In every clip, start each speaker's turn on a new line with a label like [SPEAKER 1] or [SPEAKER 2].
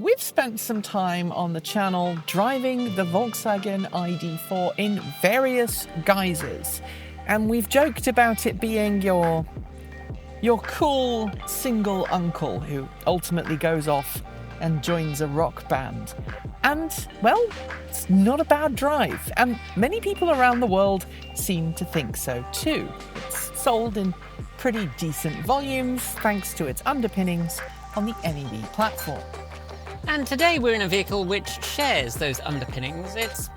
[SPEAKER 1] We've spent some time on the channel driving the Volkswagen ID.4 in various guises, and we've joked about it being your cool single uncle who ultimately goes off and joins a rock band. And, well, it's not a bad drive, and many people around the world seem to think so too. It's sold in pretty decent volumes thanks to its underpinnings on the NEV platform.
[SPEAKER 2] And today we're in a vehicle which shares those underpinnings. It's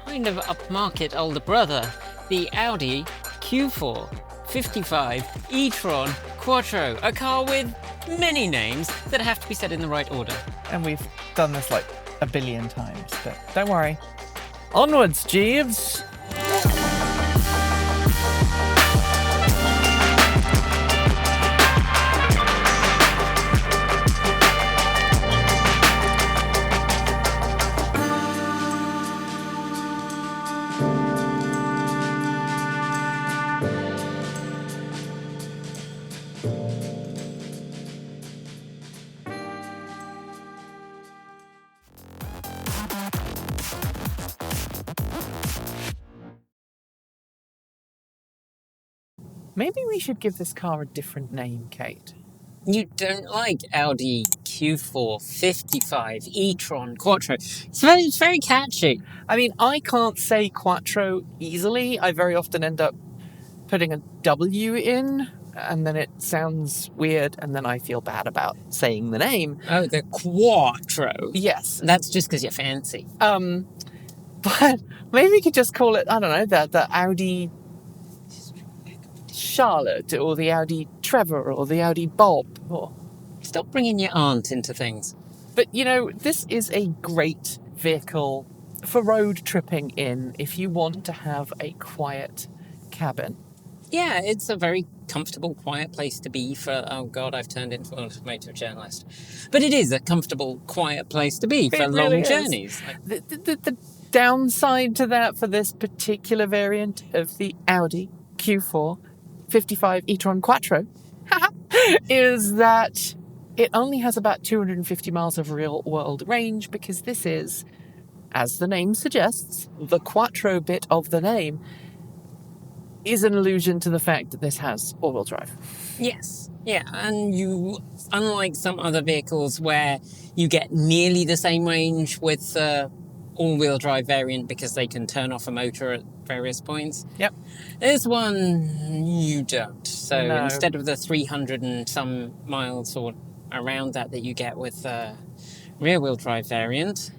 [SPEAKER 2] kind of upmarket older brother, the Audi Q4 55 e-tron Quattro, a car with many names that have to be said in the right order.
[SPEAKER 1] And we've done this like a billion times, but don't worry. Onwards, Jeeves! Maybe we should give this car a different name, Kate.
[SPEAKER 2] You don't like Audi Q4 55 e-tron Quattro. It's very catchy.
[SPEAKER 1] I mean, I can't say Quattro easily. I very often end up putting a W in, and then it sounds weird, and then I feel bad about saying the name.
[SPEAKER 2] Oh, the Quattro.
[SPEAKER 1] Yes.
[SPEAKER 2] That's just because you're fancy.
[SPEAKER 1] But maybe we could just call it, I don't know, the Audi Charlotte, or the Audi Trevor, or the Audi Bob, or...
[SPEAKER 2] Stop bringing your aunt into things.
[SPEAKER 1] But, you know, this is a great vehicle for road tripping in if you want to have a quiet cabin.
[SPEAKER 2] Yeah, it's a very comfortable, quiet place to be for... Oh, God, I've turned into an automotive journalist. But it is a comfortable, quiet place to be for long journeys.
[SPEAKER 1] The downside to that for this particular variant of the Audi Q4 55 e-tron Quattro is that it only has about 250 miles of real-world range, because this is, as the name suggests, the Quattro bit of the name is an allusion to the fact that this has all-wheel drive.
[SPEAKER 2] Yes, yeah, and you, unlike some other vehicles where you get nearly the same range with the all-wheel drive variant because they can turn off a motor at various points.
[SPEAKER 1] Yep.
[SPEAKER 2] This one, you don't. So
[SPEAKER 1] No.
[SPEAKER 2] Instead of the 300 and some miles or around that you get with the rear-wheel drive variant,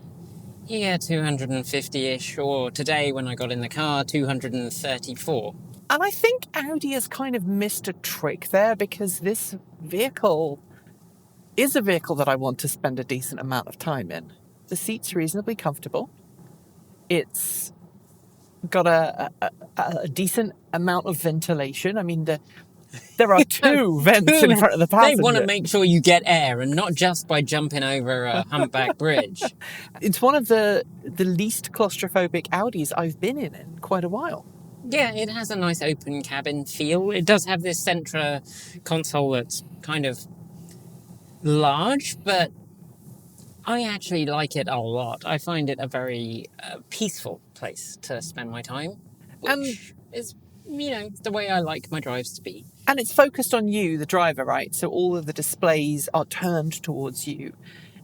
[SPEAKER 2] you get 250-ish, or today when I got in the car, 234.
[SPEAKER 1] And I think Audi has kind of missed a trick there, because this vehicle is a vehicle that I want to spend a decent amount of time in. The seat's reasonably comfortable. It's got a decent amount of ventilation. I mean, there are two vents in front of the passenger.
[SPEAKER 2] They want to make sure you get air, and not just by jumping over a humpback bridge.
[SPEAKER 1] It's one of the least claustrophobic Audis I've been in quite a while.
[SPEAKER 2] Yeah, it has a nice open cabin feel. It does have this Sentra console that's kind of large, but I actually like it a lot. I find it a very peaceful place to spend my time, which is, you know, the way I like my drives to be.
[SPEAKER 1] And it's focused on you, the driver, right? So all of the displays are turned towards you.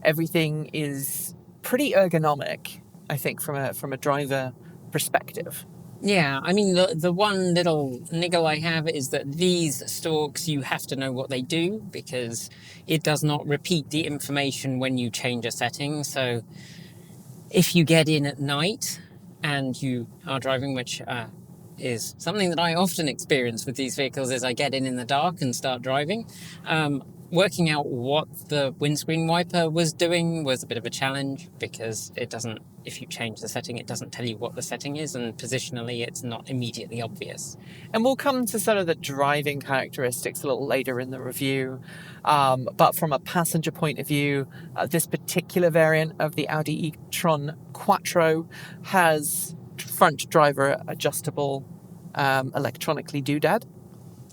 [SPEAKER 1] Everything is pretty ergonomic, I think, from a driver perspective.
[SPEAKER 2] Yeah, I mean, the one little niggle I have is that these stalks, you have to know what they do, because it does not repeat the information when you change a setting. So if you get in at night and you are driving, which is something that I often experience with these vehicles, is I get in the dark and start driving. Working out what the windscreen wiper was doing was a bit of a challenge, because it doesn't, if you change the setting, it doesn't tell you what the setting is, and positionally it's not immediately obvious.
[SPEAKER 1] And we'll come to sort of the driving characteristics a little later in the review. But from a passenger point of view, this particular variant of the Audi e-tron Quattro has front driver adjustable electronically doodad.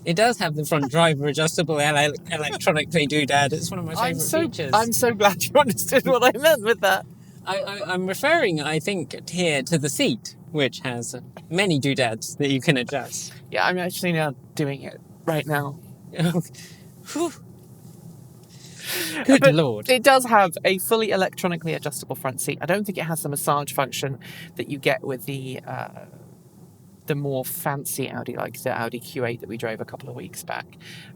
[SPEAKER 2] It does have the front driver adjustable electronically doodad. It's one of my favourite features.
[SPEAKER 1] I'm so glad you understood what I meant with that.
[SPEAKER 2] I'm referring, I think, here to the seat, which has many doodads that you can adjust.
[SPEAKER 1] Yeah, I'm actually now doing it right now.
[SPEAKER 2] Good
[SPEAKER 1] But
[SPEAKER 2] Lord.
[SPEAKER 1] it does have a fully electronically adjustable front seat. I don't think it has the massage function that you get with the more fancy Audi, like the Audi Q8 that we drove a couple of weeks back.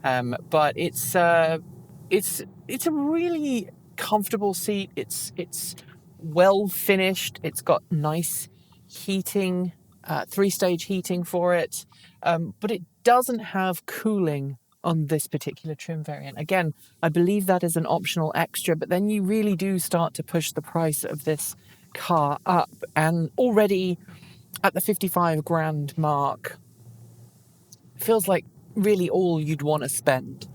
[SPEAKER 1] But it's a really comfortable seat. It's well finished. It's got nice heating, 3-stage heating for it. But it doesn't have cooling on this particular trim variant. Again, I believe that is an optional extra, but then you really do start to push the price of this car up, and already at the 55 grand mark, feels like really all you'd want to spend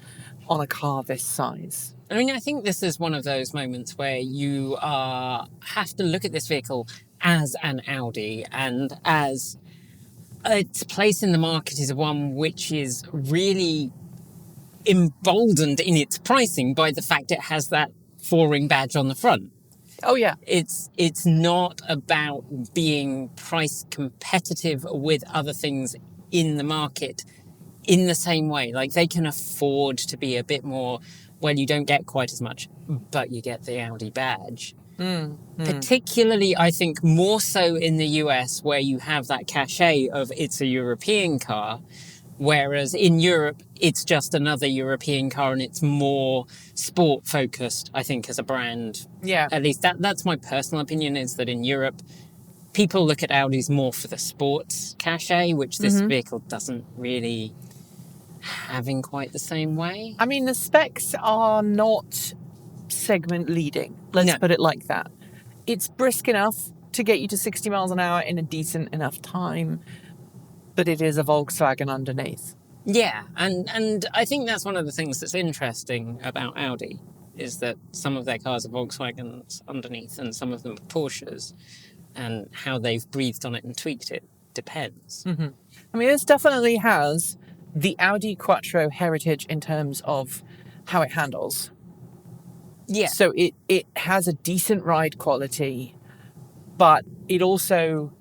[SPEAKER 1] on a car this size.
[SPEAKER 2] I mean, I think this is one of those moments where you have to look at this vehicle as an Audi, and as its place in the market is one which is really emboldened in its pricing by the fact it has that 4-ring badge on the front.
[SPEAKER 1] Oh yeah.
[SPEAKER 2] It's not about being price competitive with other things in the market in the same way. Like, they can afford to be a bit more, well, you don't get quite as much, but you get the Audi badge. Particularly, I think, more so in the US, where you have that cachet of it's a European car, whereas in Europe, it's just another European car and it's more sport-focused, I think, as a brand.
[SPEAKER 1] Yeah.
[SPEAKER 2] At least that's my personal opinion, is that in Europe, people look at Audis more for the sports cachet, which this vehicle doesn't really have in quite the same way.
[SPEAKER 1] I mean, the specs are not segment leading, let's put it like that. It's brisk enough to get you to 60 miles an hour in a decent enough time, but it is a Volkswagen underneath.
[SPEAKER 2] Yeah, and I think that's one of the things that's interesting about Audi, is that some of their cars are Volkswagens underneath and some of them are Porsches, and how they've breathed on it and tweaked it depends.
[SPEAKER 1] I mean, this definitely has the Audi Quattro heritage in terms of how it handles.
[SPEAKER 2] Yeah.
[SPEAKER 1] So it has a decent ride quality, but it also,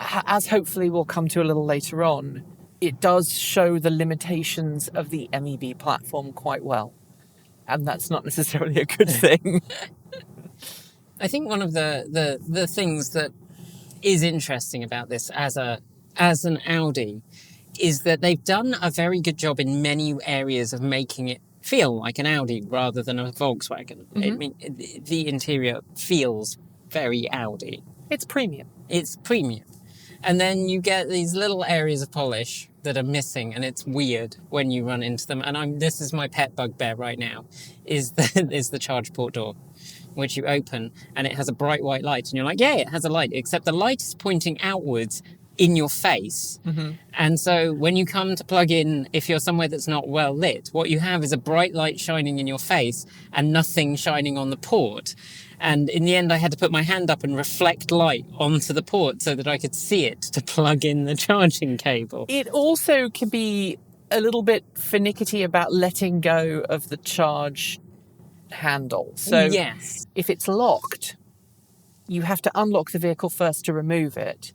[SPEAKER 1] as hopefully we'll come to a little later on, it does show the limitations of the MEB platform quite well. And that's not necessarily a good thing.
[SPEAKER 2] I think one of the things that is interesting about this as an Audi is that they've done a very good job in many areas of making it feel like an Audi rather than a Volkswagen. I mean, the interior feels very Audi.
[SPEAKER 1] It's premium.
[SPEAKER 2] It's premium. And then you get these little areas of polish that are missing, and it's weird when you run into them. And this is my pet bugbear right now, is the charge port door, which you open, and it has a bright white light. And you're like, yeah, it has a light, except the light is pointing outwards in your face. And so when you come to plug in, if you're somewhere that's not well lit, what you have is a bright light shining in your face and nothing shining on the port. And in the end, I had to put my hand up and reflect light onto the port so that I could see it to plug in the charging cable.
[SPEAKER 1] It also can be a little bit finicky about letting go of the charge handle. So
[SPEAKER 2] yes,
[SPEAKER 1] if it's locked, you have to unlock the vehicle first to remove it.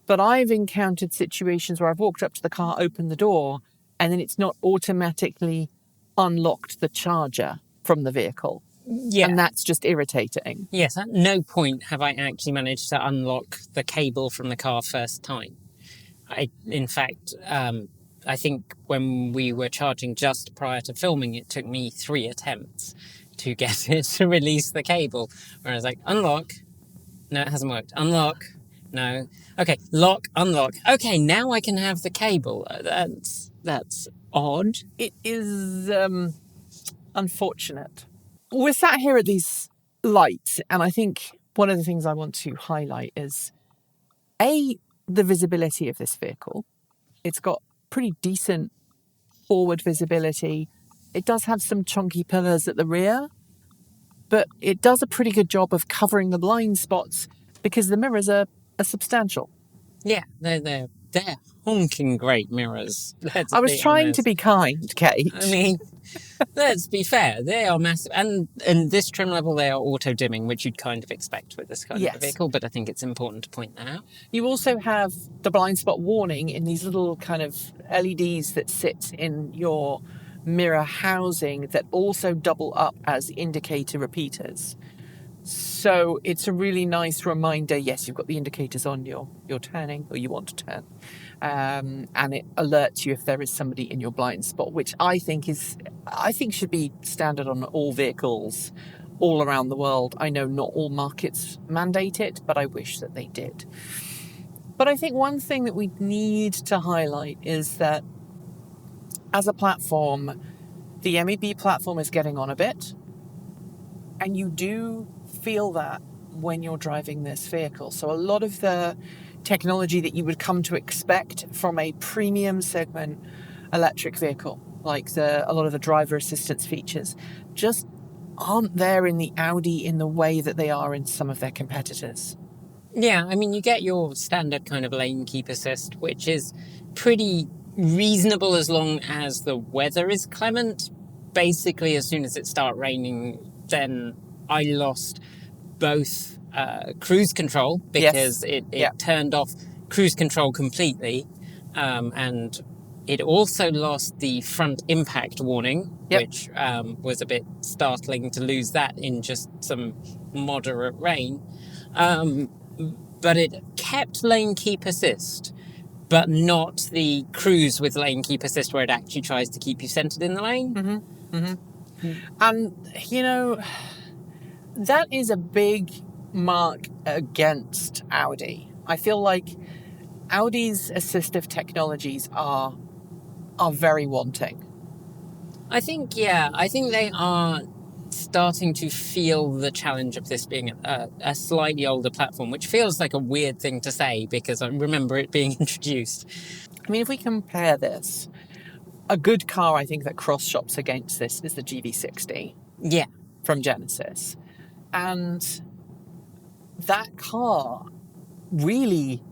[SPEAKER 1] But I've encountered situations where I've walked up to the car, opened the door, and then it's not automatically unlocked the charger from the vehicle.
[SPEAKER 2] Yeah.
[SPEAKER 1] And that's just irritating.
[SPEAKER 2] Yes, at no point have I actually managed to unlock the cable from the car first time. In fact, I think when we were charging just prior to filming, it took me 3 attempts to get it to release the cable. Where I was like, unlock. No, it hasn't worked. Unlock. No. Okay, lock, unlock. Okay, now I can have the cable. That's odd.
[SPEAKER 1] It is unfortunate. We're sat here at these lights, and I think one of the things I want to highlight is, A, the visibility of this vehicle. It's got pretty decent forward visibility. It does have some chunky pillars at the rear, but it does a pretty good job of covering the blind spots because the mirrors are substantial.
[SPEAKER 2] Yeah, they're they're honking great mirrors. Let's
[SPEAKER 1] I was
[SPEAKER 2] be
[SPEAKER 1] trying
[SPEAKER 2] honest.
[SPEAKER 1] to be kind, Kate.
[SPEAKER 2] I mean, let's be fair, they are massive. And in this trim level, they are auto-dimming, which you'd kind of expect with this kind of a
[SPEAKER 1] Yes.
[SPEAKER 2] vehicle, but I think it's important to point that out.
[SPEAKER 1] You also have the blind spot warning in these little kind of LEDs that sit in your mirror housing that also double up as indicator repeaters. So it's a really nice reminder. Yes, you've got the indicators on, you're turning, or you want to turn, and it alerts you if there is somebody in your blind spot, which I think should be standard on all vehicles all around the world. I know not all markets mandate it, but I wish that they did. But I think one thing that we need to highlight is that as a platform, the MEB platform is getting on a bit, and you do feel that when you're driving this vehicle. So a lot of the technology that you would come to expect from a premium segment electric vehicle, like a lot of the driver assistance features, just aren't there in the Audi in the way that they are in some of their competitors.
[SPEAKER 2] Yeah, I mean, you get your standard kind of lane keep assist, which is pretty reasonable as long as the weather is clement. Basically, as soon as it started raining, then I lost both cruise control because it turned off cruise control completely, and it also lost the front impact warning, which was a bit startling to lose that in just some moderate rain. But it kept lane keep assist, but not the cruise with lane keep assist where it actually tries to keep you centered in the lane.
[SPEAKER 1] Mm-hmm. Mm-hmm. And, that is a big mark against Audi. I feel like Audi's assistive technologies are very wanting.
[SPEAKER 2] I think they are starting to feel the challenge of this being a slightly older platform, which feels like a weird thing to say because I remember it being introduced.
[SPEAKER 1] I mean, if we compare this, a good car I think that cross-shops against this is the GV60 from Genesis. And that car really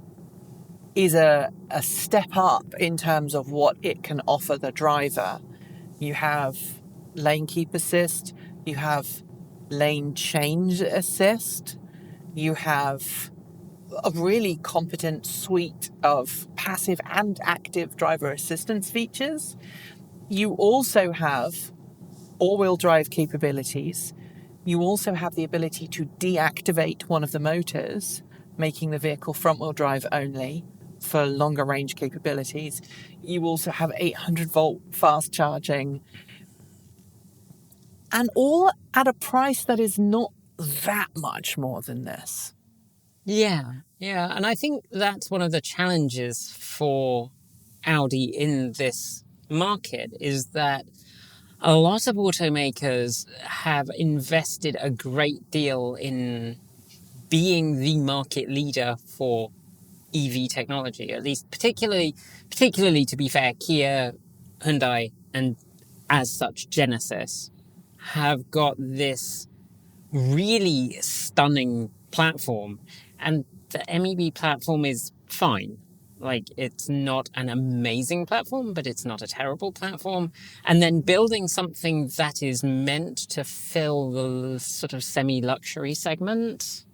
[SPEAKER 1] is a step up in terms of what it can offer the driver. You have lane keep assist, you have lane change assist, you have a really competent suite of passive and active driver assistance features. You also have all-wheel drive capabilities. You also have the ability to deactivate one of the motors, making the vehicle front-wheel drive only for longer range capabilities. You also have 800-volt fast charging. And all at a price that is not that much more than this.
[SPEAKER 2] Yeah. And I think that's one of the challenges for Audi in this market is that a lot of automakers have invested a great deal in being the market leader for EV technology, at least particularly to be fair, Kia, Hyundai, and as such Genesis have got this really stunning platform, and the MEB platform is fine. Like, it's not an amazing platform, but it's not a terrible platform. And then building something that is meant to fill the sort of semi-luxury segment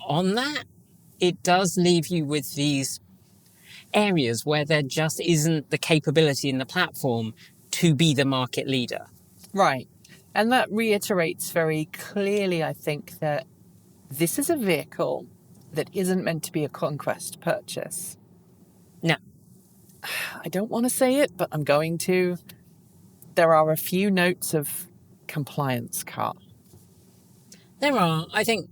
[SPEAKER 2] on that, it does leave you with these areas where there just isn't the capability in the platform to be the market leader.
[SPEAKER 1] Right. And that reiterates very clearly, I think, that this is a vehicle that isn't meant to be a conquest purchase.
[SPEAKER 2] No.
[SPEAKER 1] I don't want to say it, but I'm going to. There are a few notes of compliance car.
[SPEAKER 2] There are. I think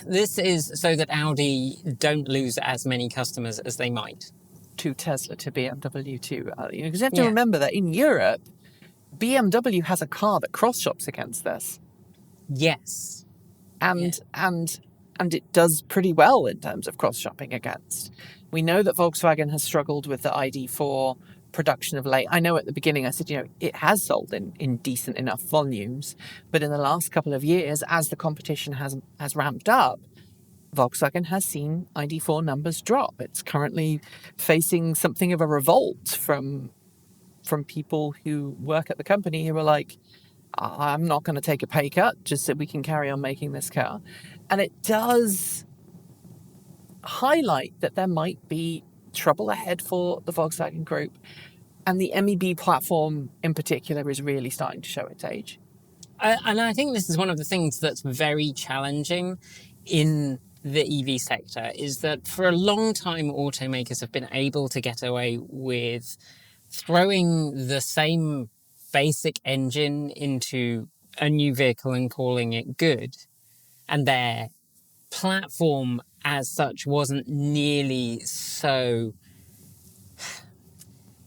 [SPEAKER 2] this is so that Audi don't lose as many customers as they might.
[SPEAKER 1] To Tesla, to BMW, to because you have to remember that in Europe, BMW has a car that cross-shops against this.
[SPEAKER 2] Yes.
[SPEAKER 1] And it does pretty well in terms of cross-shopping against. We know that Volkswagen has struggled with the ID.4 production of late. I know at the beginning I said, it has sold in decent enough volumes, but in the last couple of years, as the competition has ramped up, Volkswagen has seen ID.4 numbers drop. It's currently facing something of a revolt from people who work at the company who are like, I'm not going to take a pay cut just so we can carry on making this car. And it does highlight that there might be trouble ahead for the Volkswagen Group. And the MEB platform in particular is really starting to show its age.
[SPEAKER 2] And I think this is one of the things that's very challenging in the EV sector, is that for a long time automakers have been able to get away with throwing the same basic engine into a new vehicle and calling it good. And their platform as such wasn't nearly so...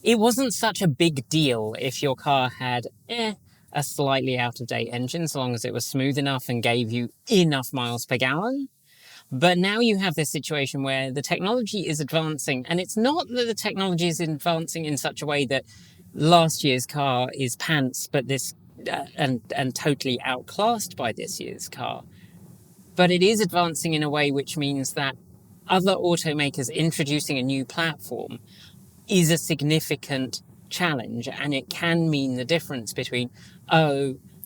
[SPEAKER 2] It wasn't such a big deal if your car had a slightly out-of-date engine, so long as it was smooth enough and gave you enough miles per gallon. But now you have this situation where the technology is advancing, and it's not that the technology is advancing in such a way that last year's car is pants, but this and totally outclassed by this year's car. But it is advancing in a way which means that other automakers introducing a new platform is a significant challenge, and it can mean the difference between,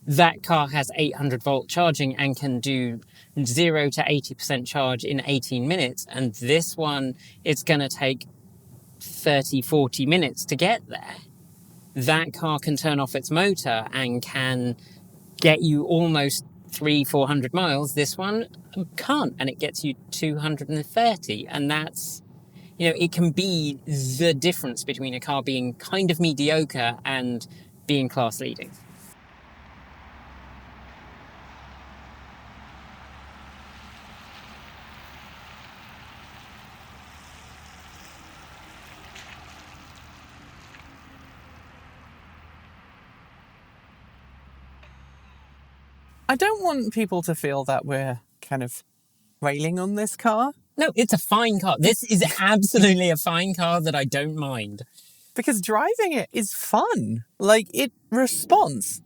[SPEAKER 2] that car has 800 volt charging and can do 0 to 80% charge in 18 minutes, and this one, it's going to take 30, 40 minutes to get there. That car can turn off its motor and can get you almost 300-400 miles. This one can't, and it gets you 230, and that's, it can be the difference between a car being kind of mediocre and being class leading.
[SPEAKER 1] I don't want people to feel that we're kind of railing on this car.
[SPEAKER 2] No, it's a fine car. This is absolutely a fine car that I don't mind.
[SPEAKER 1] Because driving it is fun. Like, it responds.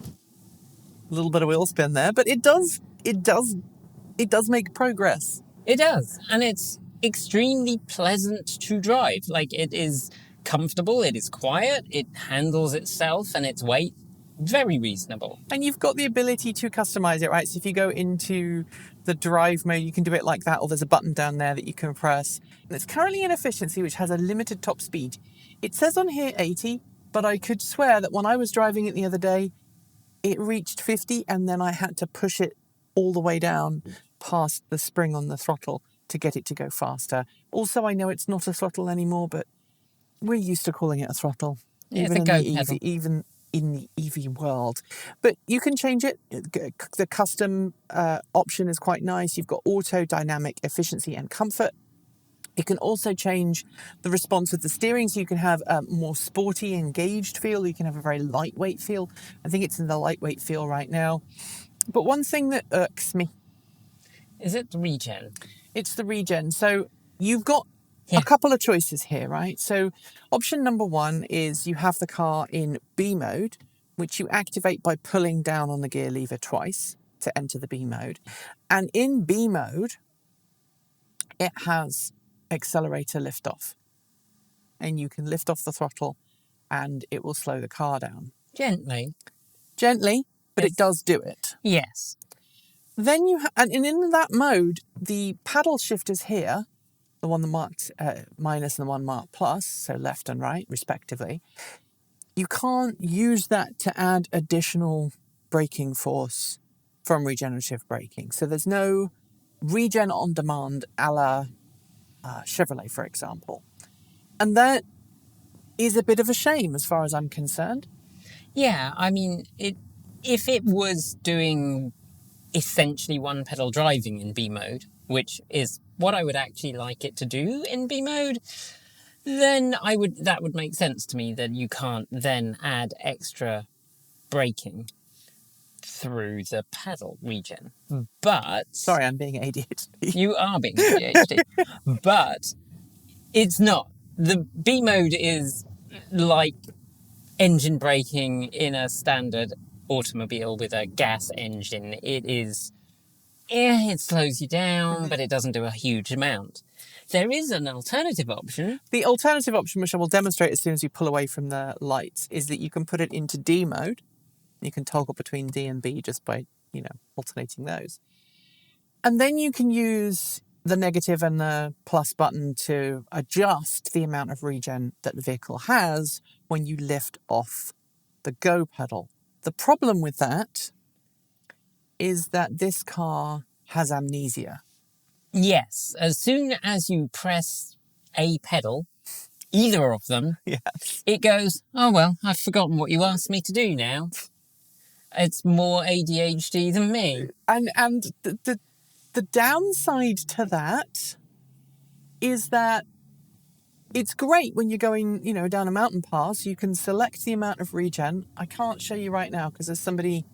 [SPEAKER 1] A little bit of wheel spin there, but it does make progress.
[SPEAKER 2] It does. And it's extremely pleasant to drive. Like, it is comfortable, it is quiet, it handles itself and its weight very reasonable.
[SPEAKER 1] And you've got the ability to customize it, right? So if you go into the drive mode, you can do it like that, or there's a button down there that you can press. And it's currently in efficiency, which has a limited top speed. It says on here 80, but I could swear that when I was driving it the other day, it reached 50, and then I had to push it all the way down past the spring on the throttle to get it to go faster. Also, I know it's not a throttle anymore, but we're used to calling it a throttle.
[SPEAKER 2] Yeah, it's a go pedal.
[SPEAKER 1] Even in the EV world. But you can change it. The custom option is quite nice. You've got auto, dynamic, efficiency and comfort. You can also change the response of the steering, so you can have a more sporty, engaged feel. You can have a very lightweight feel. I think it's in the lightweight feel right now. But one thing that irks me...
[SPEAKER 2] Is it the Regen?
[SPEAKER 1] It's the Regen. So you've got a couple of choices here, right? So option number one is you have the car in B mode, which you activate by pulling down on the gear lever twice to enter the B mode. And in B mode, it has accelerator liftoff. And you can lift off the throttle and it will slow the car down.
[SPEAKER 2] Gently,
[SPEAKER 1] but it does do it.
[SPEAKER 2] Yes.
[SPEAKER 1] Then and in that mode, the paddle shifters here, the one that marked minus and the one marked plus, so left and right, respectively, you can't use that to add additional braking force from regenerative braking. So there's no regen on demand a la Chevrolet, for example. And that is a bit of a shame as far as I'm concerned.
[SPEAKER 2] Yeah, I mean, if it was doing essentially one pedal driving in B mode, which is what I would actually like it to do in B mode, then that would make sense to me, that you can't then add extra braking through the pedal regen. But...
[SPEAKER 1] Sorry, I'm being ADHD.
[SPEAKER 2] You are being ADHD. But it's not. The B mode is like engine braking in a standard automobile with a gas engine. It is it slows you down, but it doesn't do a huge amount. There is an alternative option.
[SPEAKER 1] The alternative option, which I will demonstrate as soon as you pull away from the lights, is that you can put it into D mode. You can toggle between D and B just by, alternating those. And then you can use the negative and the plus button to adjust the amount of regen that the vehicle has when you lift off the go pedal. The problem with that is that this car has amnesia.
[SPEAKER 2] Yes, as soon as you press a pedal, either of them,
[SPEAKER 1] Yes.
[SPEAKER 2] it goes, oh, well, I've forgotten what you asked me to do now. It's more ADHD than me.
[SPEAKER 1] And the downside to that is that it's great when you're going, down a mountain pass. You can select the amount of regen. I can't show you right now because there's somebody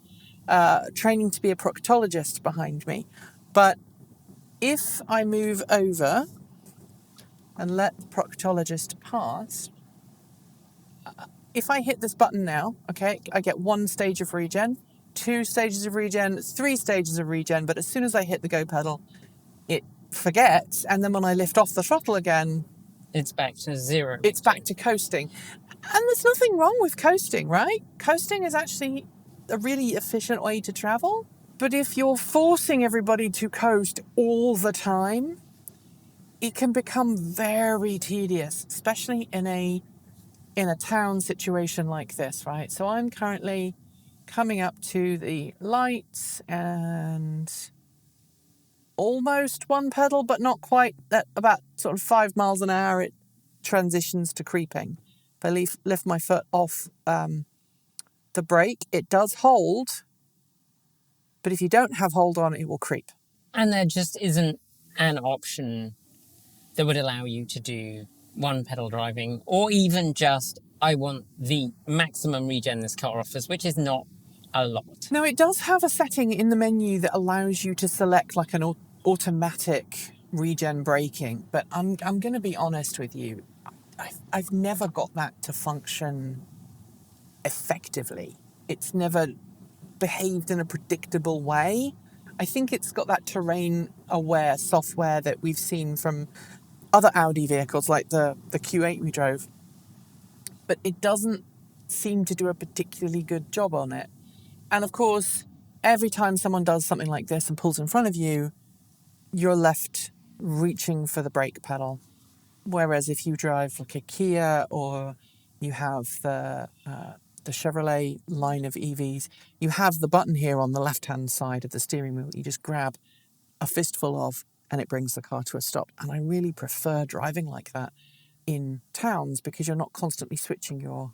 [SPEAKER 1] training to be a proctologist behind me. But if I move over and let the proctologist pass, if I hit this button now, okay, I get 1 stage of regen, 2 stages of regen, 3 stages of regen, but as soon as I hit the go pedal, it forgets, and then when I lift off the throttle again,
[SPEAKER 2] it's back to 0.
[SPEAKER 1] It's back to coasting. And there's nothing wrong with coasting, right? Coasting is actually a really efficient way to travel. But if you're forcing everybody to coast all the time, it can become very tedious, especially in a town situation like this, right? So I'm currently coming up to the lights and almost 1 pedal, but not quite. At about sort of 5 miles an hour, it transitions to creeping. If I lift my foot off the brake, it does hold, but if you don't have hold on, it will creep.
[SPEAKER 2] And there just isn't an option that would allow you to do 1 pedal driving, or even just, I want the maximum regen this car offers, which is not a lot.
[SPEAKER 1] Now, it does have a setting in the menu that allows you to select like an automatic regen braking, but I'm going to be honest with you. I've never got that to function effectively. It's never behaved in a predictable way. I think it's got that terrain-aware software that we've seen from other Audi vehicles, like the Q8 we drove. But it doesn't seem to do a particularly good job on it. And of course, every time someone does something like this and pulls in front of you, you're left reaching for the brake pedal. Whereas if you drive like a Kia or you have the Chevrolet line of EVs, you have the button here on the left-hand side of the steering wheel. You just grab a fistful of, and it brings the car to a stop. And I really prefer driving like that in towns because you're not constantly switching your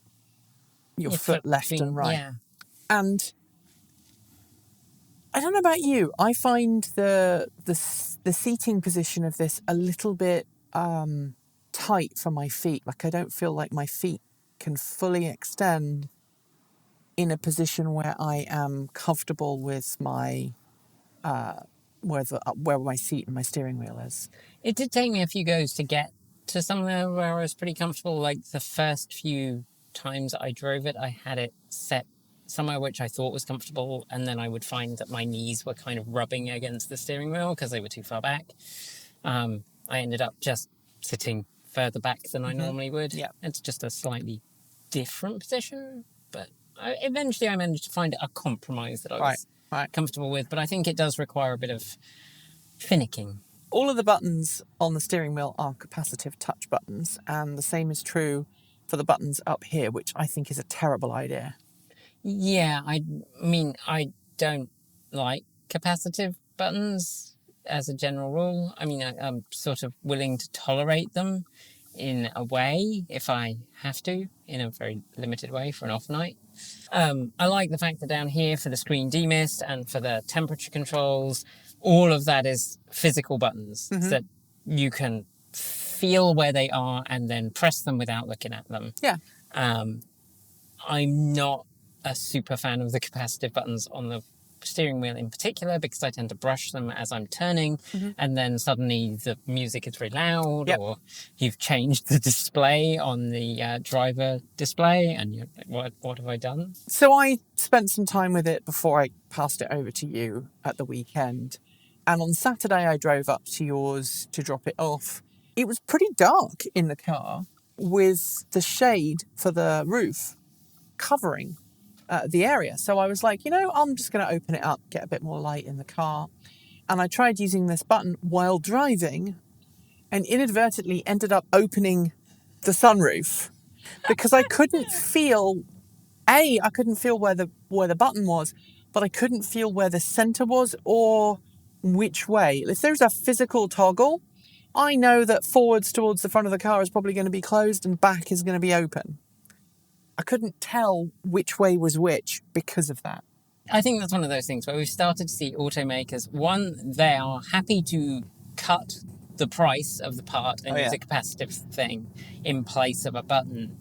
[SPEAKER 1] foot left and right.
[SPEAKER 2] Yeah.
[SPEAKER 1] And I don't know about you, I find the seating position of this a little bit tight for my feet. Like I don't feel like my feet can fully extend in a position where I am comfortable with my where my seat and my steering wheel is.
[SPEAKER 2] It did take me a few goes to get to somewhere where I was pretty comfortable. Like the first few times I drove it, I had it set somewhere which I thought was comfortable, and then I would find that my knees were kind of rubbing against the steering wheel because they were too far back. I ended up just sitting further back than I normally would.
[SPEAKER 1] Yeah.
[SPEAKER 2] It's just a slightly different position, but eventually I managed to find a compromise that I was comfortable with, but I think it does require a bit of finicking.
[SPEAKER 1] All of the buttons on the steering wheel are capacitive touch buttons, and the same is true for the buttons up here, which I think is a terrible idea.
[SPEAKER 2] Yeah, I mean, I don't like capacitive buttons as a general rule. I mean, I'm sort of willing to tolerate them in a way if I have to, in a very limited way for an off night. I like the fact that down here for the screen demist and for the temperature controls, all of that is physical buttons that you can feel where they are and then press them without looking at them.
[SPEAKER 1] Yeah.
[SPEAKER 2] I'm not a super fan of the capacitive buttons on the steering wheel in particular because I tend to brush them as I'm turning and then suddenly the music is very loud or you've changed the display on the driver display and you're like, what have I done?
[SPEAKER 1] So I spent some time with it before I passed it over to you at the weekend, And on Saturday, I drove up to yours to drop it off. It was pretty dark in the car with the shade for the roof covering the area. So I was like, I'm just going to open it up, get a bit more light in the car. And I tried using this button while driving and inadvertently ended up opening the sunroof because I couldn't feel, I couldn't feel where the button was, but I couldn't feel where the center was or which way. If there's a physical toggle, I know that forwards towards the front of the car is probably going to be closed and back is going to be open. I couldn't tell which way was which because of that.
[SPEAKER 2] I think that's one of those things where we've started to see automakers, one, they are happy to cut the price of the part and use a capacitive thing in place of a button.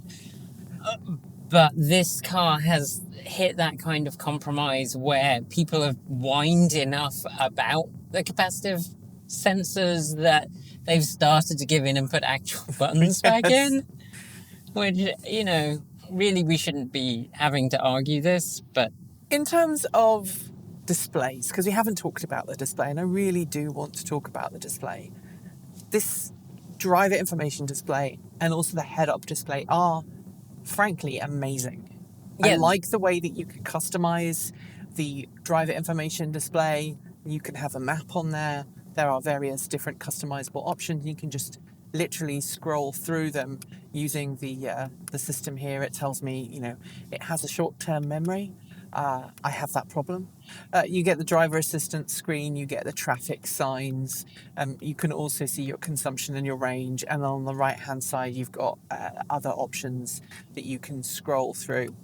[SPEAKER 2] But this car has hit that kind of compromise where people have whined enough about the capacitive sensors that they've started to give in and put actual buttons back in. Which, really we shouldn't be having to argue this, but...
[SPEAKER 1] In terms of displays, because we haven't talked about the display, and I really do want to talk about the display. This driver information display and also the head-up display are, frankly, amazing. Yeah. I like the way that you can customize the driver information display. You can have a map on there. There are various different customizable options. You can just literally scroll through them using the system here. It tells me, it has a short-term memory. I have that problem. You get the driver assistance screen, you get the traffic signs, you can also see your consumption and your range, and on the right-hand side you've got other options that you can scroll through.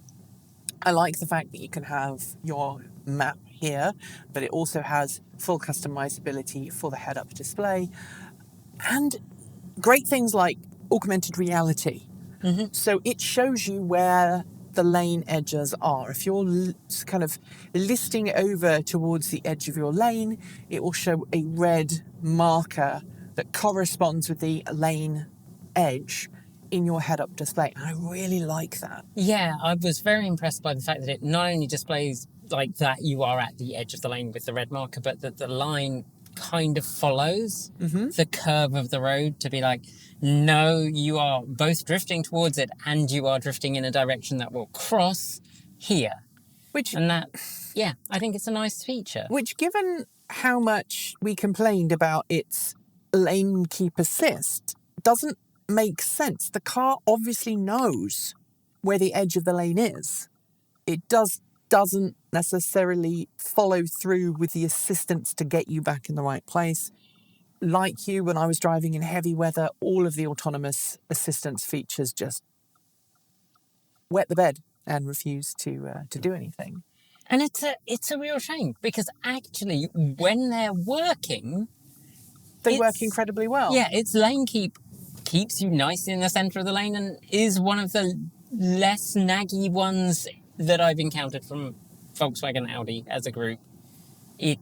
[SPEAKER 1] I like the fact that you can have your map here, but it also has full customizability for the head-up display, and great things like augmented reality. Mm-hmm. So it shows you where the lane edges are. If you're kind of listing over towards the edge of your lane, it will show a red marker that corresponds with the lane edge in your head-up display. And I really like that.
[SPEAKER 2] Yeah, I was very impressed by the fact that it not only displays like that you are at the edge of the lane with the red marker, but that the line kind of follows the curve of the road to be like, no, you are both drifting towards it and you are drifting in a direction that will cross here. I think it's a nice feature.
[SPEAKER 1] Which, given how much we complained about its lane keep assist, doesn't make sense. The car obviously knows where the edge of the lane is. It doesn't necessarily follow through with the assistance to get you back in the right place. Like you, when I was driving in heavy weather, all of the autonomous assistance features just wet the bed and refuse to do anything.
[SPEAKER 2] And it's a real shame because actually, when they're working,
[SPEAKER 1] they work incredibly well.
[SPEAKER 2] Yeah, its lane keeps you nice in the centre of the lane and is one of the less naggy ones that I've encountered from Volkswagen and Audi as a group. It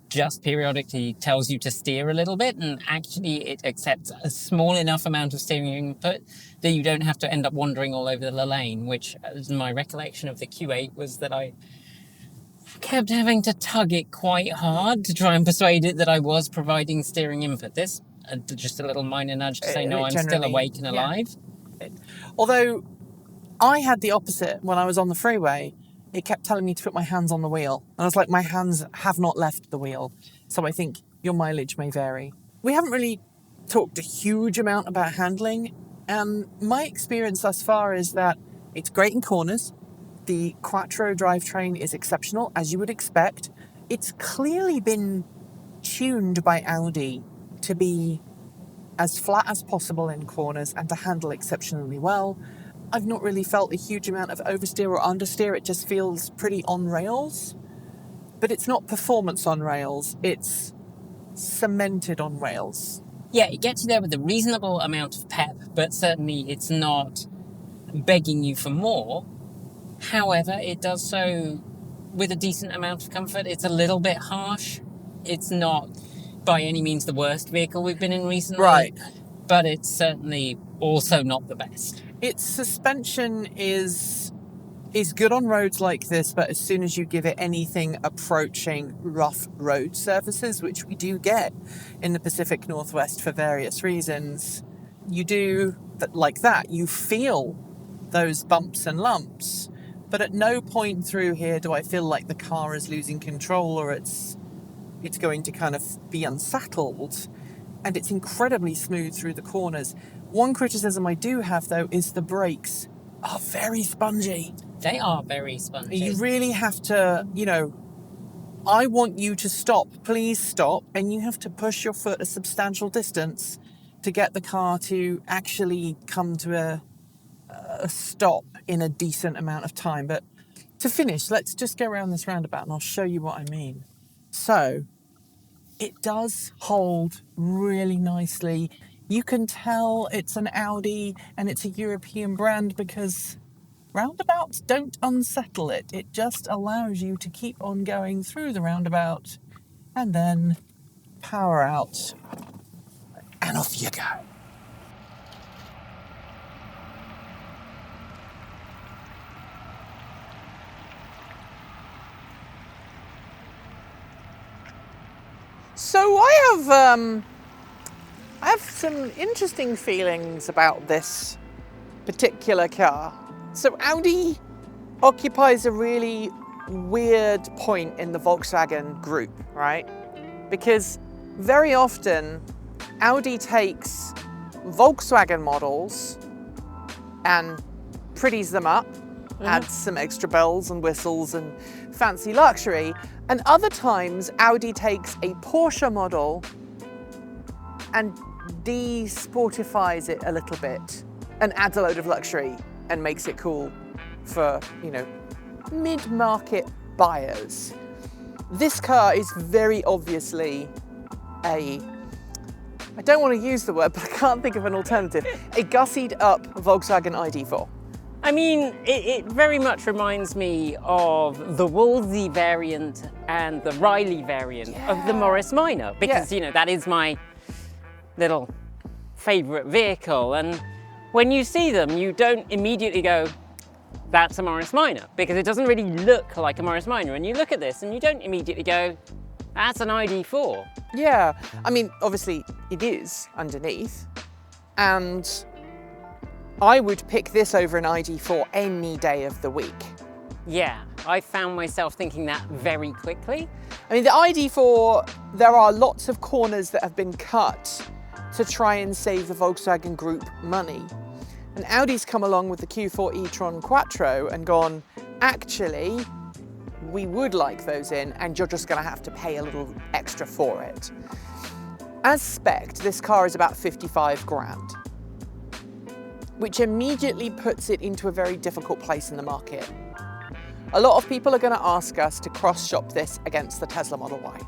[SPEAKER 2] just periodically tells you to steer a little bit, and actually it accepts a small enough amount of steering input that you don't have to end up wandering all over the lane, which, as my recollection of the Q8 was that I kept having to tug it quite hard to try and persuade it that I was providing steering input. This, just a little minor nudge to say, no, I'm still awake and alive.
[SPEAKER 1] Yeah. Although I had the opposite when I was on the freeway. It kept telling me to put my hands on the wheel. And I was like, my hands have not left the wheel. So I think your mileage may vary. We haven't really talked a huge amount about handling. And my experience thus far is that it's great in corners. The Quattro drivetrain is exceptional, as you would expect. It's clearly been tuned by Audi to be as flat as possible in corners and to handle exceptionally well. I've not really felt a huge amount of oversteer or understeer. It just feels pretty on rails. But it's not performance on rails. It's cemented on rails.
[SPEAKER 2] Yeah, it gets you there with a reasonable amount of pep, but certainly it's not begging you for more. However, it does so with a decent amount of comfort. It's a little bit harsh. It's not by any means the worst vehicle we've been in recently.
[SPEAKER 1] Right.
[SPEAKER 2] But it's certainly also not the best.
[SPEAKER 1] Its suspension is is good on roads like this, but as soon as you give it anything approaching rough road surfaces, which we do get in the Pacific Northwest for various reasons, you do like that. You feel those bumps and lumps, but at no point through here do I feel like the car is losing control or it's going to kind of be unsettled. And it's incredibly smooth through the corners. One criticism I do have, though, is the brakes are very spongy.
[SPEAKER 2] They are very spongy.
[SPEAKER 1] You really have to, I want you to stop. Please stop. And you have to push your foot a substantial distance to get the car to actually come to a stop in a decent amount of time. But to finish, let's just go around this roundabout and I'll show you what I mean. So it does hold really nicely. You can tell it's an Audi and it's a European brand because roundabouts don't unsettle it. It just allows you to keep on going through the roundabout and then power out and off you go. So I have some interesting feelings about this particular car. So Audi occupies a really weird point in the Volkswagen group, right? Because very often Audi takes Volkswagen models and pretties them up, adds some extra bells and whistles and fancy luxury. And other times Audi takes a Porsche model and de-sportifies it a little bit and adds a load of luxury and makes it cool for, mid-market buyers. This car is very obviously I don't want to use the word, but I can't think of an alternative, a gussied up Volkswagen ID.4.
[SPEAKER 2] I mean, it very much reminds me of the Wolsey variant and the Riley variant of the Morris Minor, because, that is my little favourite vehicle. And when you see them, you don't immediately go, that's a Morris Minor, because it doesn't really look like a Morris Minor. And you look at this and you don't immediately go, that's an ID.4.
[SPEAKER 1] Yeah, I mean, obviously it is underneath, and I would pick this over an ID.4 any day of the week.
[SPEAKER 2] Yeah, I found myself thinking that very quickly.
[SPEAKER 1] I mean, the ID.4, there are lots of corners that have been cut to try and save the Volkswagen Group money. And Audi's come along with the Q4 e-tron Quattro and gone, actually, we would like those in, and you're just gonna have to pay a little extra for it. As spec'd, this car is about 55 grand. Which immediately puts it into a very difficult place in the market. A lot of people are going to ask us to cross-shop this against the Tesla Model Y.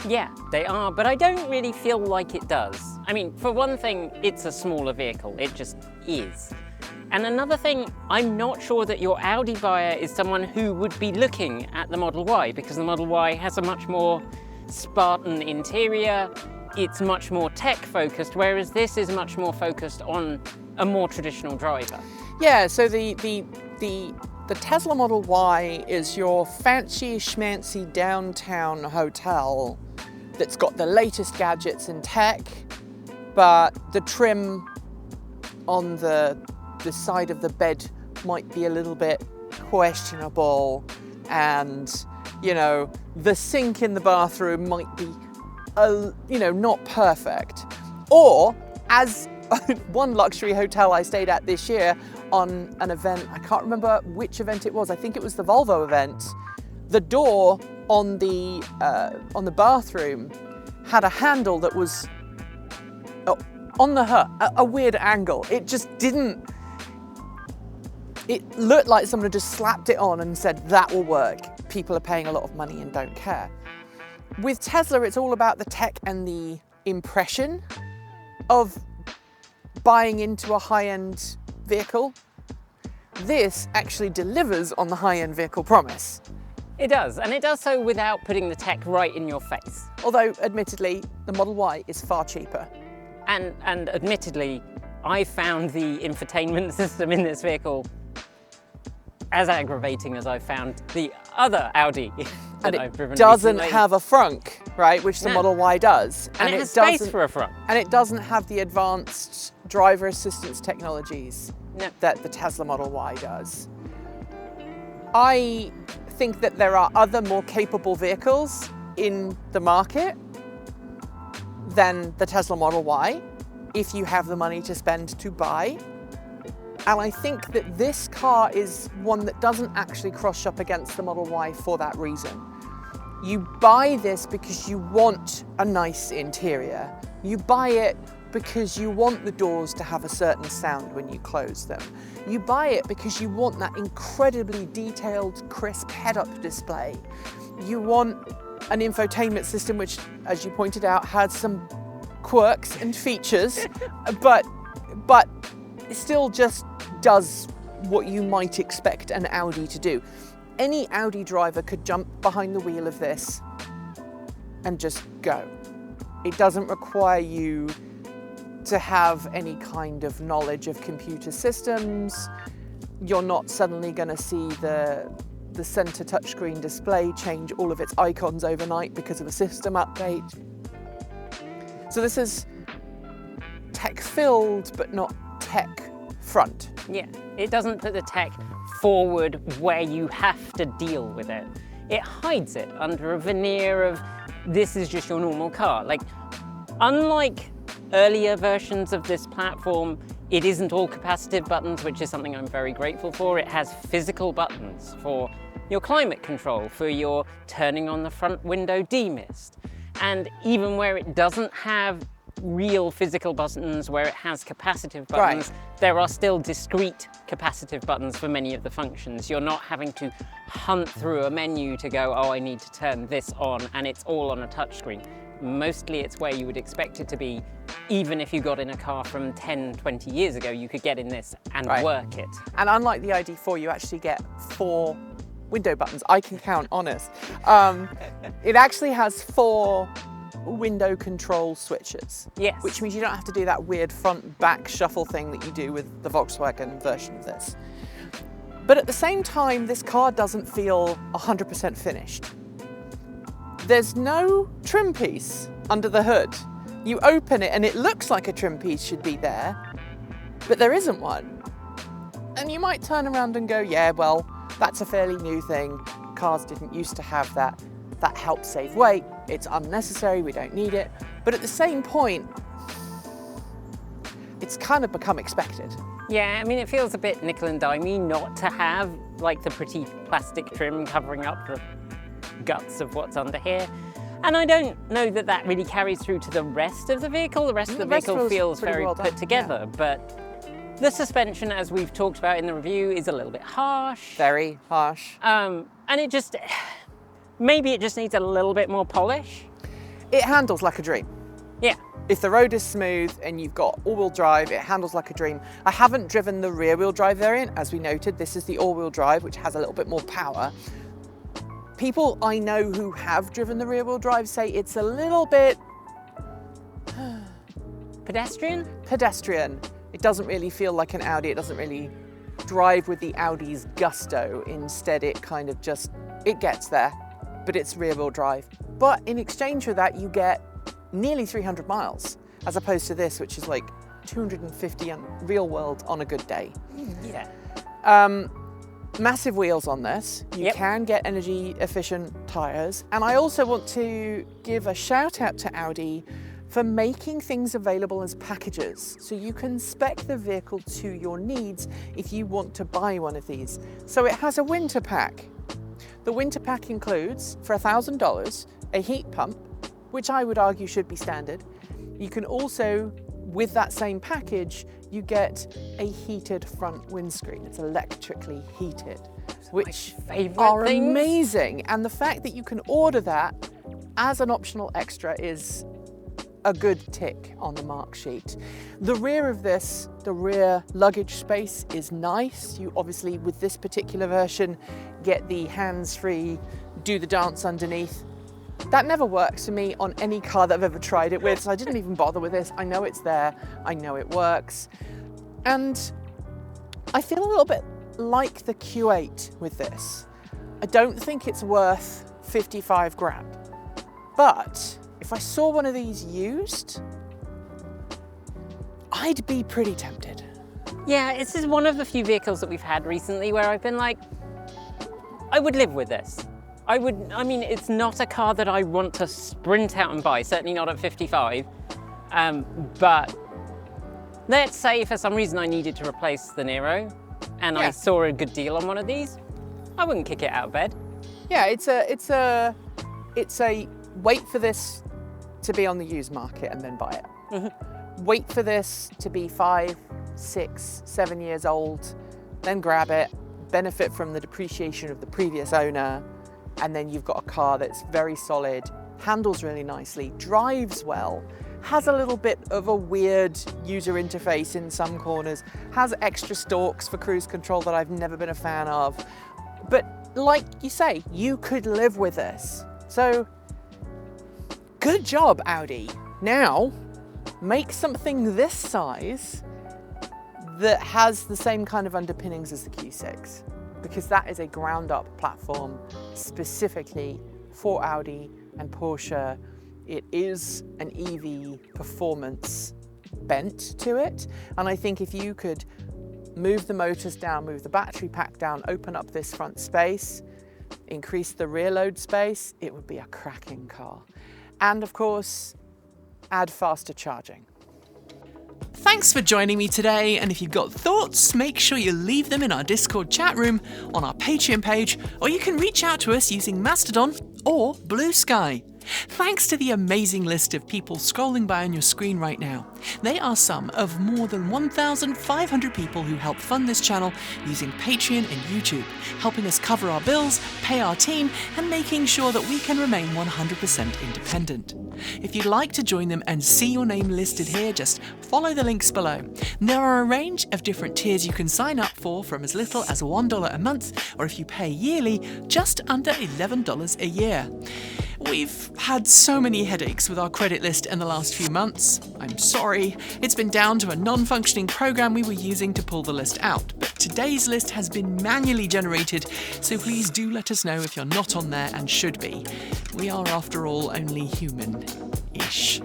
[SPEAKER 2] Yeah, they are, but I don't really feel like it does. I mean, for one thing, it's a smaller vehicle. It just is. And another thing, I'm not sure that your Audi buyer is someone who would be looking at the Model Y, because the Model Y has a much more Spartan interior. It's much more tech-focused, whereas this is much more focused on a more traditional driver.
[SPEAKER 1] Yeah, so the Tesla Model Y is your fancy schmancy downtown hotel that's got the latest gadgets and tech, but the trim on the side of the bed might be a little bit questionable, and the sink in the bathroom might be not perfect. Or, as one luxury hotel I stayed at this year on an event, I can't remember which event it was, I think it was the Volvo event, the door on the bathroom had a handle that was on the hood, a weird angle. It just didn't, it looked like someone had just slapped it on and said, that will work. People are paying a lot of money and don't care. With Tesla, it's all about the tech and the impression of buying into a high-end vehicle. This actually delivers on the high-end vehicle promise.
[SPEAKER 2] It does, and it does so without putting the tech right in your face.
[SPEAKER 1] Although, admittedly, the Model Y is far cheaper.
[SPEAKER 2] And admittedly, I found the infotainment system in this vehicle as aggravating as I've found the other Audi that I've driven
[SPEAKER 1] It doesn't
[SPEAKER 2] recently.
[SPEAKER 1] have a frunk, right, which the Model Y does.
[SPEAKER 2] And it has space for a front.
[SPEAKER 1] And it doesn't have the advanced driver assistance technologies that the Tesla Model Y does. I think that there are other more capable vehicles in the market than the Tesla Model Y, if you have the money to spend to buy. And I think that this car is one that doesn't actually cross up against the Model Y for that reason. You buy this because you want a nice interior. You buy it because you want the doors to have a certain sound when you close them. You buy it because you want that incredibly detailed, crisp head-up display. You want an infotainment system which, as you pointed out, has some quirks and features, but it still just does what you might expect an Audi to do. Any Audi driver could jump behind the wheel of this and just go. It doesn't require you to have any kind of knowledge of computer systems. You're not suddenly going to see the center touchscreen display change all of its icons overnight because of a system update. So this is tech-filled, but not tech-front.
[SPEAKER 2] Yeah, it doesn't put the tech forward where you have to deal with it. It hides it under a veneer of, this is just your normal car. Like, unlike earlier versions of this platform, it isn't all capacitive buttons, which is something I'm very grateful for. It has physical buttons for your climate control, for your turning on the front window demist. And even where it doesn't have real physical buttons, where it has capacitive buttons, there are still discrete capacitive buttons for many of the functions. You're not having to hunt through a menu to go, oh, I need to turn this on, and it's all on a touchscreen. Mostly it's where you would expect it to be. Even if you got in a car from 10, 20 years ago, you could get in this and work it.
[SPEAKER 1] And unlike the ID.4, you actually get 4 window buttons. I can count, honest. It actually has 4 window control switches.
[SPEAKER 2] Yes. Which
[SPEAKER 1] Which means you don't have to do that weird front-back shuffle thing that you do with the Volkswagen version of this. But at the same time, this car doesn't feel 100% finished. There's no trim piece under the hood. You open it and it looks like a trim piece should be there, but there isn't one. And you might turn around and go, yeah, well, that's a fairly new thing. Cars didn't used to have that. That helps save weight. It's unnecessary, we don't need it. But at the same point, it's kind of become expected.
[SPEAKER 2] Yeah, I mean, it feels a bit nickel and dimey not to have like the pretty plastic trim covering up the guts of what's under here. And I don't know that that really carries through to the rest of the vehicle. The rest of the vehicle feels very well put together, but the suspension, as we've talked about in the review, is a little bit harsh.
[SPEAKER 1] Very harsh.
[SPEAKER 2] And it just, maybe it just needs a little bit more polish.
[SPEAKER 1] It handles like a dream.
[SPEAKER 2] Yeah.
[SPEAKER 1] If the road is smooth and you've got all-wheel drive, it handles like a dream. I haven't driven the rear-wheel drive variant, as we noted. This is the all-wheel drive, which has a little bit more power. People I know who have driven the rear-wheel drive say it's a little bit...
[SPEAKER 2] Pedestrian?
[SPEAKER 1] Pedestrian. It doesn't really feel like an Audi. It doesn't really drive with the Audi's gusto. Instead, it kind of just, it gets there, but it's rear-wheel drive. But in exchange for that, you get nearly 300 miles, as opposed to this, which is like 250 in real world on a good day.
[SPEAKER 2] Yeah.
[SPEAKER 1] Massive wheels on this. You can get energy efficient tires. And I also want to give a shout out to Audi for making things available as packages. So you can spec the vehicle to your needs if you want to buy one of these. So it has a winter pack. The winter pack includes, for $1,000, a heat pump, which I would argue should be standard. You can also, with that same package, you get a heated front windscreen. It's electrically heated, which are amazing. And the fact that you can order that as an optional extra is a good tick on the mark sheet. The rear of this, the rear luggage space is nice. You obviously, with this particular version, get the hands-free, do the dance underneath. That never works for me on any car that I've ever tried it with, so I didn't even bother with this. I know it's there, I know it works. And I feel a little bit like the Q8 with this. I don't think it's worth 55 grand. But if I saw one of these used, I'd be pretty tempted.
[SPEAKER 2] Yeah, this is one of the few vehicles that we've had recently where I've been like, I would live with this. I mean, it's not a car that I want to sprint out and buy, certainly not at 55. But let's say for some reason I needed to replace the Nero and I saw a good deal on one of these, I wouldn't kick it out of bed.
[SPEAKER 1] Yeah, it's a wait for this to be on the used market and then buy it.
[SPEAKER 2] Mm-hmm.
[SPEAKER 1] Wait for this to be 5, 6, 7 years old, then grab it, benefit from the depreciation of the previous owner, and then you've got a car that's very solid, handles really nicely, drives well, has a little bit of a weird user interface in some corners, has extra stalks for cruise control that I've never been a fan of. But like you say, you could live with this. So good job, Audi. Now, make something this size that has the same kind of underpinnings as the Q6, because that is a ground up platform specifically for Audi and Porsche. It is an EV performance bent to it. And I think if you could move the motors down, move the battery pack down, open up this front space, increase the rear load space, it would be a cracking car. And of course, add faster charging. Thanks for joining me today, and if you've got thoughts, make sure you leave them in our Discord chat room, on our Patreon page, or you can reach out to us using Mastodon or Blue Sky. Thanks to the amazing list of people scrolling by on your screen right now. They are some of more than 1,500 people who help fund this channel using Patreon and YouTube, helping us cover our bills, pay our team, and making sure that we can remain 100% independent. If you'd like to join them and see your name listed here, just follow the links below. There are a range of different tiers you can sign up for, from as little as $1 a month, or if you pay yearly, just under $11 a year. We've had so many headaches with our credit list in the last few months. I'm sorry, it's been down to a non-functioning program we were using to pull the list out, but today's list has been manually generated, so please do let us know if you're not on there and should be. We are, after all, only human-ish.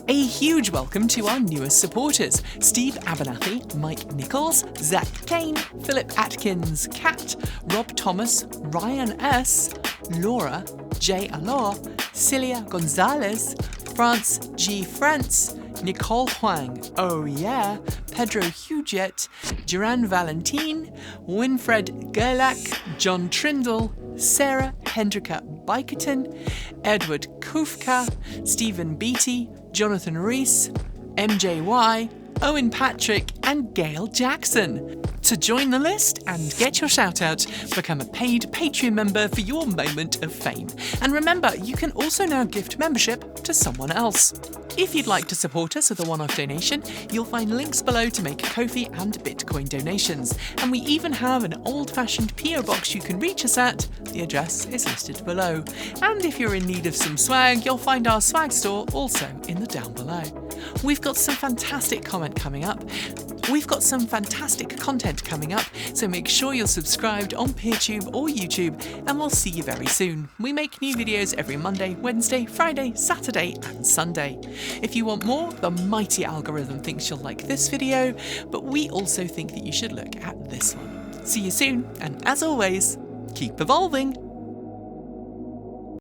[SPEAKER 1] A huge welcome to our newest supporters: Steve Abernathy, Mike Nichols, Zach Kane, Philip Atkins, Kat, Rob Thomas, Ryan S., Laura, Jay Alor, Celia Gonzalez, France G. France, Nicole Huang, oh yeah, Pedro Huget, Duran Valentine, Winfred Gerlach, John Trindle, Sarah Hendrika Biketon, Edward Kufka, Stephen Beatty, Jonathan Rees, MJY, Owen Patrick, and Gail Jackson. To join the list and get your shout out, become a paid Patreon member for your moment of fame. And remember, you can also now gift membership to someone else. If you'd like to support us with a one-off donation, you'll find links below to make Ko-fi and Bitcoin donations. And we even have an old-fashioned PO box you can reach us at. The address is listed below. And if you're in need of some swag, you'll find our swag store also in the down below. We've got some fantastic content coming up, so make sure you're subscribed on PeerTube or YouTube, and we'll see you very soon. We make new videos every Monday, Wednesday, Friday, Saturday, and Sunday. If you want more, the mighty algorithm thinks you'll like this video, but we also think that you should look at this one. See you soon, and as always, keep evolving!